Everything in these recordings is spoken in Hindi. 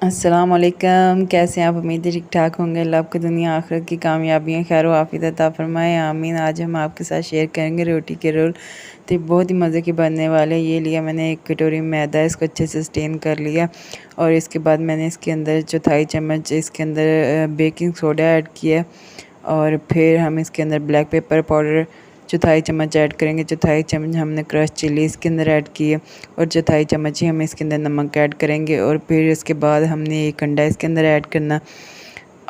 अस्सलाम वालेकुम, कैसे हैं आप? उम्मीद है ठीक ठाक होंगे। अल्लाह आपको दुनिया आखिरत की कामयाबियाँ खैर व आफियत अता फरमाए, आमीन। आज हम आपके साथ शेयर करेंगे रोटी के रोल। तो ये बहुत ही मज़े के बनने वाले। ये लिया मैंने एक कटोरी मैदा, इसको अच्छे से स्टेन कर लिया और इसके बाद मैंने इसके अंदर चौथाई चम्मच इसके अंदर बेकिंग सोडा ऐड किया और फिर हम इसके अंदर ब्लैक पेपर पाउडर चौथाई चम्मच ऐड करेंगे। चौथाई चम्मच हमने क्रश चिल्ली इसके अंदर ऐड की है और चौथाई चम्मच ही हम इसके अंदर नमक ऐड करेंगे और फिर इसके बाद हमने एक अंडा इसके अंदर ऐड करना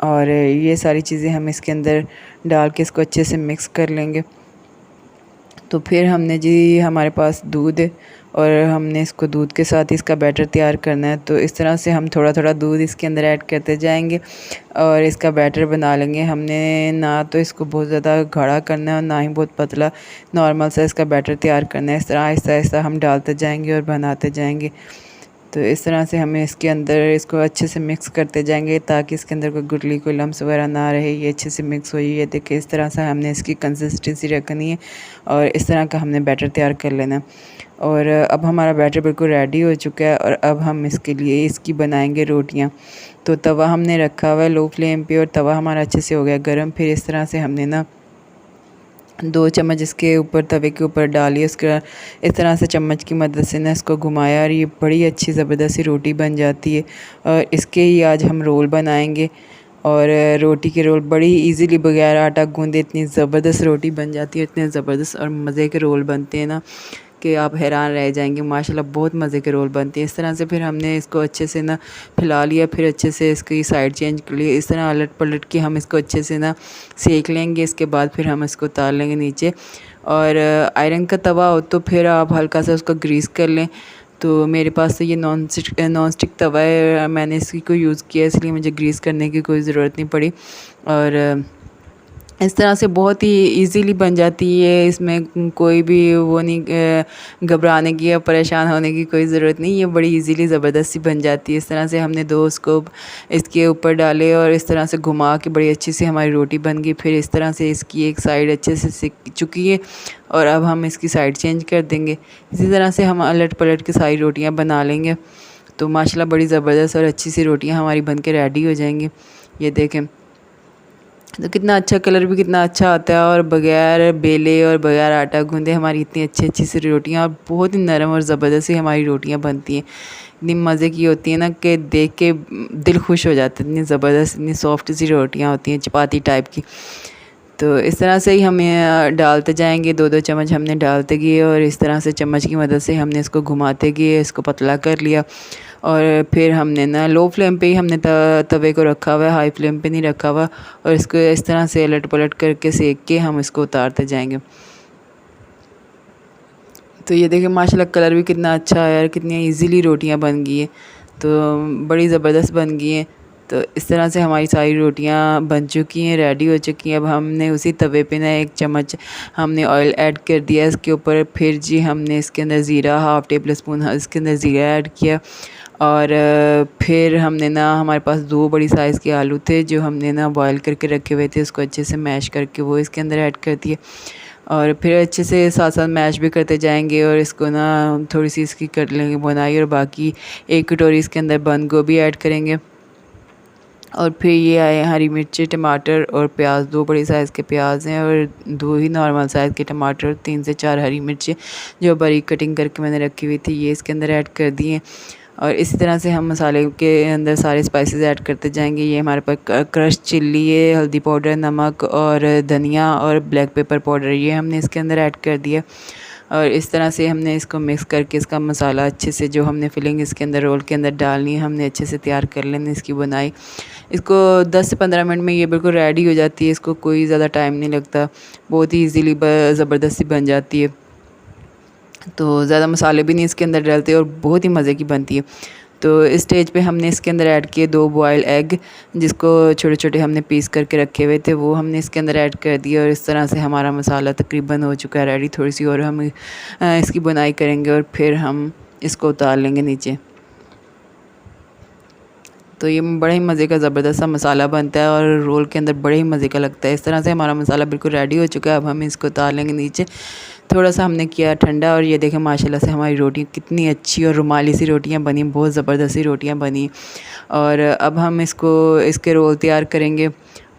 और ये सारी चीज़ें हम इसके अंदर डाल के इसको अच्छे से मिक्स कर लेंगे। तो फिर हमने जी हमारे पास दूध है और हमने इसको दूध के साथ इसका बैटर तैयार करना है। तो इस तरह से हम थोड़ा थोड़ा दूध इसके अंदर ऐड करते जाएंगे और इसका बैटर बना लेंगे। हमने ना तो इसको बहुत ज़्यादा गाढ़ा करना है और ना ही बहुत पतला, नॉर्मल सा इसका बैटर तैयार करना है। इस तरह आहिस्ता आहिस्ता हम डालते जाएंगे और बनाते जाएंगे। तो इस तरह से हमें इसके अंदर इसको अच्छे से मिक्स करते जाएंगे ताकि इसके अंदर कोई गुठली कोई लम्स वगैरह ना रहे। ये अच्छे से मिक्स हो। ये देखिए इस तरह से हमने इसकी कंसिस्टेंसी रखनी है और इस तरह का हमने बैटर तैयार कर लेना है। और अब हमारा बैटर बिल्कुल रेडी हो चुका है और अब हम इसके लिए इसकी बनाएंगे रोटियां। तो तवा हमने रखा हुआ है लो फ्लेम पे और तवा हमारा अच्छे से हो गया गर्म। फिर इस तरह से हमने ना 2 चम्मच इसके ऊपर तवे के ऊपर डाली। उसके इस तरह से चम्मच की मदद से ना इसको घुमाया और ये बड़ी अच्छी ज़बरदस्त सी रोटी बन जाती है। और इसके ही आज हम रोल बनाएंगे और रोटी के रोल बड़ी इजीली बगैर आटा गूंदे इतनी ज़बरदस्त रोटी बन जाती है। इतने ज़बरदस्त और मज़े के रोल बनते हैं ना कि आप हैरान रह जाएंगे। माशाल्लाह बहुत मज़े के रोल बनते हैं। इस तरह से फिर हमने इसको अच्छे से ना फैला लिया, फिर अच्छे से इसकी साइड चेंज कर लिए। इस तरह अलट पलट के हम इसको अच्छे से ना सेक लेंगे। इसके बाद फिर हम इसको उतार लेंगे नीचे। और आयरन का तवा हो तो फिर आप हल्का सा उसको ग्रीस कर लें। तो मेरे पास तो ये नॉन स्टिक तवा है, मैंने इसी को यूज़ किया इसलिए मुझे ग्रीस करने की कोई ज़रूरत नहीं पड़ी। और इस तरह से बहुत ही इजीली बन जाती है। इसमें कोई भी वो नहीं घबराने की या परेशान होने की कोई ज़रूरत नहीं। ये बड़ी इजीली ज़बरदस्त सी बन जाती है। इस तरह से हमने 2 स्कूप इसके ऊपर डाले और इस तरह से घुमा के बड़ी अच्छी से हमारी रोटी बन गई। फिर इस तरह से इसकी एक साइड अच्छे से सिक चुकी है और अब हम इसकी साइड चेंज कर देंगे। इसी तरह से हम अलट पलट के सारी रोटियाँ बना लेंगे। तो माशाल्लाह बड़ी ज़बरदस्त और अच्छी सी रोटियाँ हमारी बन के रेडी हो जाएंगी। ये देखें तो कितना अच्छा कलर भी कितना अच्छा आता है और बगैर बेले और बगैर आटा गूंदे हमारी इतनी अच्छी अच्छी सी रोटियां और बहुत ही नरम और ज़बरदस्त सी हमारी रोटियां बनती हैं। इतनी मज़े की होती हैं ना कि देख के दिल खुश हो जाता है। इतनी ज़बरदस्त इतनी सॉफ्ट सी रोटियां होती हैं चपाती टाइप की। तो इस तरह से ही हमें डालते जाएंगे। 2-2 चम्मच हमने डालते गए और इस तरह से चम्मच की मदद से हमने इसको घुमाते गए, इसको पतला कर लिया। और फिर हमने ना लो फ्लेम पे ही हमने तवे को रखा हुआ है, हाई फ्लेम पे नहीं रखा हुआ। और इसको इस तरह से उलट पलट करके सेक के हम इसको उतारते जाएंगे। तो ये देखिए माशाल्लाह कलर भी कितना अच्छा है यार, कितनी इजीली रोटियां बन गई हैं। तो बड़ी ज़बरदस्त बन गई हैं। तो इस तरह से हमारी सारी रोटियां बन चुकी हैं, रेडी हो चुकी हैं। अब हमने उसी तवे पे ना 1 चम्मच हमने ऑयल ऐड कर दिया इसके ऊपर। फिर जी हमने इसके अंदर ज़ीरा हाफ़ टेबल स्पून इसके अंदर ज़ीरा ऐड किया। और फिर हमने ना हमारे पास 2 बड़ी साइज़ के आलू थे जो हमने ना बॉयल करके रखे हुए थे, उसको अच्छे से मैश करके वो इसके अंदर ऐड कर दिए। और फिर अच्छे से साथ साथ मैश भी करते जाएंगे और इसको ना थोड़ी सी इसकी कर लेंगे बुनाई। और बाकी 1 कटोरी इसके अंदर बंद गोभी ऐड करेंगे। और फिर ये आए हरी मिर्ची, टमाटर और प्याज। 2 बड़ी साइज़ के प्याज हैं और 2 ही नॉर्मल साइज़ के टमाटर, 3 से 4 हरी मिर्ची जो बारीक कटिंग करके मैंने रखी हुई थी, ये इसके अंदर ऐड कर दिए। और इसी तरह से हम मसाले के अंदर सारे स्पाइसेस ऐड करते जाएंगे। ये हमारे पास क्रश चिल्ली है, हल्दी पाउडर, नमक और धनिया और ब्लैक पेपर पाउडर, ये हमने इसके अंदर ऐड कर दिया। और इस तरह से हमने इसको मिक्स करके इसका मसाला अच्छे से जो हमने फिलिंग इसके अंदर रोल के अंदर डालनी है हमने अच्छे से तैयार कर लेनी इसकी बुनाई। इसको 10 से 15 मिनट में ये बिल्कुल रेडी हो जाती है। इसको कोई ज़्यादा टाइम नहीं लगता, बहुत ही ईज़िली ज़बरदस्ती बन जाती है। तो ज़्यादा मसाले भी नहीं इसके अंदर डलते और बहुत ही मज़े की बनती है। तो इस स्टेज पे हमने इसके अंदर ऐड किए 2 बॉयल एग, जिसको छोटे छोटे हमने पीस करके रखे हुए थे, वो हमने इसके अंदर ऐड कर दिया। और इस तरह से हमारा मसाला तकरीबन हो चुका है रेडी। थोड़ी सी और हम इसकी बुनाई करेंगे और फिर हम इसको उतार लेंगे नीचे। तो ये बड़े ही मज़े का ज़बरदस्त सा मसाला बनता है और रोल के अंदर बड़े ही मज़े का लगता है। इस तरह से हमारा मसाला बिल्कुल रेडी हो चुका है। अब हम इसको उतार लेंगे नीचे। थोड़ा सा हमने किया ठंडा और ये देखें माशाल्लाह से हमारी रोटी कितनी अच्छी और रुमाली सी रोटियां बनी, बहुत ज़बरदस्त सी रोटियां बनी। और अब हम इसके रोल तैयार करेंगे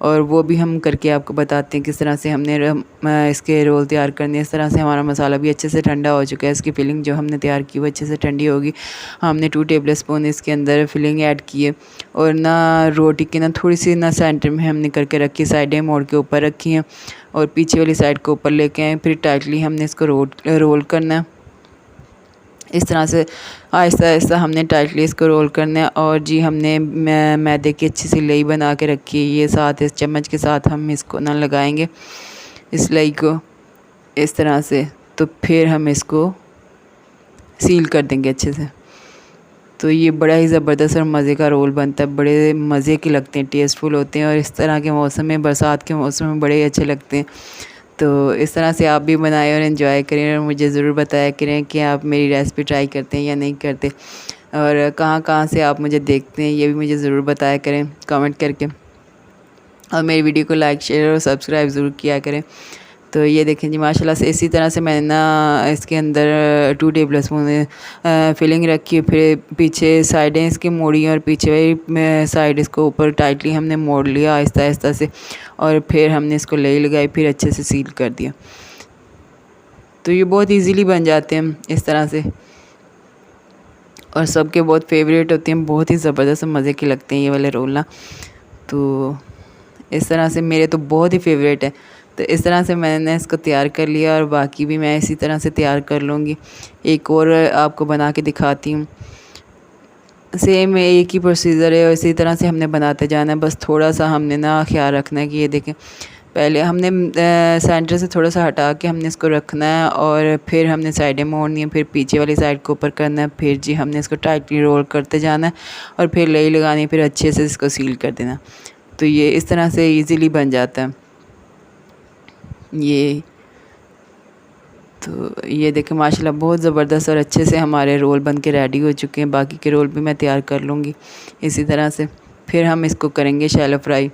और वो भी हम करके आपको बताते हैं किस तरह से हमने इसके रोल तैयार करने हैं। इस तरह से हमारा मसाला भी अच्छे से ठंडा हो चुका है। इसकी फिलिंग जो हमने तैयार की वो अच्छे से ठंडी होगी। हमने 2 टेबल स्पून इसके अंदर फिलिंग ऐड की है और ना रोटी की ना थोड़ी सी ना सेंटर में हमने करके रखी, साइडें मोड़ के ऊपर रखी हैं और पीछे वाली साइड को ऊपर लेके आए। फिर टाइटली हमने इसको रोल करना है। इस तरह से आहिस्ता आहिस्ता हमने टाइटली इसको रोल करना है। और जी हमने मैदे की अच्छी सी लई बना के रखी है। ये साथ इस चम्मच के साथ हम इसको ना लगाएंगे इस लई को इस तरह से, तो फिर हम इसको सील कर देंगे अच्छे से। तो ये बड़ा ही ज़बरदस्त और मज़े का रोल बनता है, बड़े मज़े के लगते हैं, टेस्टफुल होते हैं और इस तरह के मौसम में, बरसात के मौसम में बड़े अच्छे लगते हैं। तो इस तरह से आप भी बनाएं और एंजॉय करें और मुझे ज़रूर बताया करें कि आप मेरी रेसिपी ट्राई करते हैं या नहीं करते और कहाँ कहाँ से आप मुझे देखते हैं, ये भी मुझे ज़रूर बताया करें कमेंट करके। और मेरी वीडियो को लाइक शेयर और सब्सक्राइब ज़रूर किया करें। तो ये देखें जी माशाल्लाह से इसी तरह से मैंने ना इसके अंदर 2 टेबल स्पून फिलिंग रखी, फिर पीछे साइडें इसकी मोड़ी और पीछे साइड इसको ऊपर टाइटली हमने मोड़ लिया आहिस्ता आहिस्ता से और फिर हमने इसको लई लगाई, फिर अच्छे से सील कर दिया। तो ये बहुत इजीली बन जाते हैं इस तरह से और सबके बहुत फेवरेट होते हैं, बहुत ही ज़बरदस्त मज़े के लगते हैं ये वाले रोल ना। तो इस तरह से मेरे तो बहुत ही फेवरेट है। तो इस तरह से मैंने इसको तैयार कर लिया और बाकी भी मैं इसी तरह से तैयार कर लूँगी। एक और आपको बना के दिखाती हूँ। सेम एक ही प्रोसीजर है और इसी तरह से हमने बनाते जाना है। बस थोड़ा सा हमने ना ख्याल रखना है कि ये देखें पहले हमने सेंटर से थोड़ा सा हटा के हमने इसको रखना है और फिर हमने साइडें मोड़नी है, फिर पीछे वाली साइड को ऊपर करना है, फिर जी हमने इसको टाइटली रोल करते जाना है और फिर लई लगानी है, फिर अच्छे से इसको सील कर देना। तो ये इस तरह से ईज़िली बन जाता है ये। तो ये देखें माशाल्लाह बहुत ज़बरदस्त और अच्छे से हमारे रोल बन के रेडी हो चुके हैं। बाकी के रोल भी मैं तैयार कर लूँगी इसी तरह से। फिर हम इसको करेंगे शैलो फ्राई।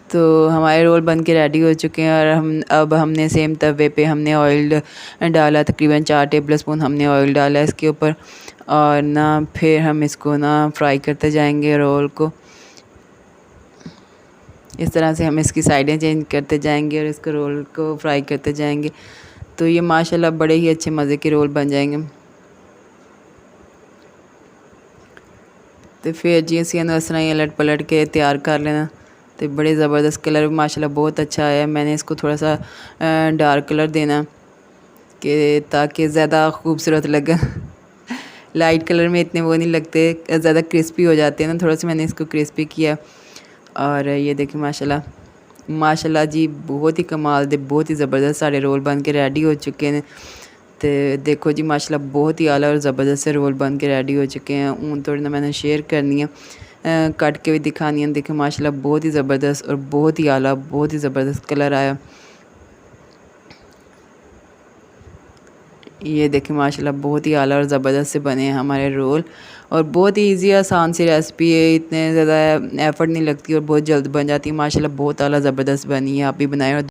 तो हमारे रोल बन के रेडी हो चुके हैं और अब हमने सेम तवे पे हमने ऑयल डाला, तकरीबन 4 टेबल स्पून हमने ऑयल डाला इसके ऊपर और ना फिर हम इसको ना फ्राई करते जाएंगे रोल को। इस तरह से हम इसकी साइडें चेंज करते जाएंगे और इसको रोल को फ्राई करते जाएंगे। तो ये माशाल्लाह बड़े ही अच्छे मज़े के रोल बन जाएंगे। तो फिर जी इसी इस तरह ही अलट पलट के तैयार कर लेना। तो बड़े ज़बरदस्त कलर माशाल्लाह बहुत अच्छा आया है। मैंने इसको थोड़ा सा डार्क कलर देना कि ताकि ज़्यादा खूबसूरत लगे। लाइट कलर में इतने वो नहीं लगते, ज़्यादा क्रिस्पी हो जाते हैं ना, थोड़ा सा मैंने इसको क्रिस्पी किया। और ये देखिए माशाल्लाह माशाल्लाह जी बहुत ही कमाल दे, बहुत ही ज़बरदस्त सारे रोल बन के रेडी हो चुके हैं। तो देखो जी माशाल्लाह बहुत ही आला और ज़बरदस्त से रोल बन के रेडी हो चुके हैं। ऊन थोड़ी ना मैंने शेयर करनी है, कट के भी दिखानी है। देखो माशाल्लाह बहुत ही ज़बरदस्त और बहुत ही आला, बहुत ही ज़बरदस्त कलर आया। ये देखिए माशाल्लाह बहुत ही आला और ज़बरदस्त से बने हैं हमारे रोल और बहुत ही इजी आसान सी रेसिपी है, इतने ज़्यादा एफर्ट नहीं लगती और बहुत जल्द बन जाती है। माशाल्लाह बहुत आला ज़बरदस्त बनी है, आप भी बनाएं और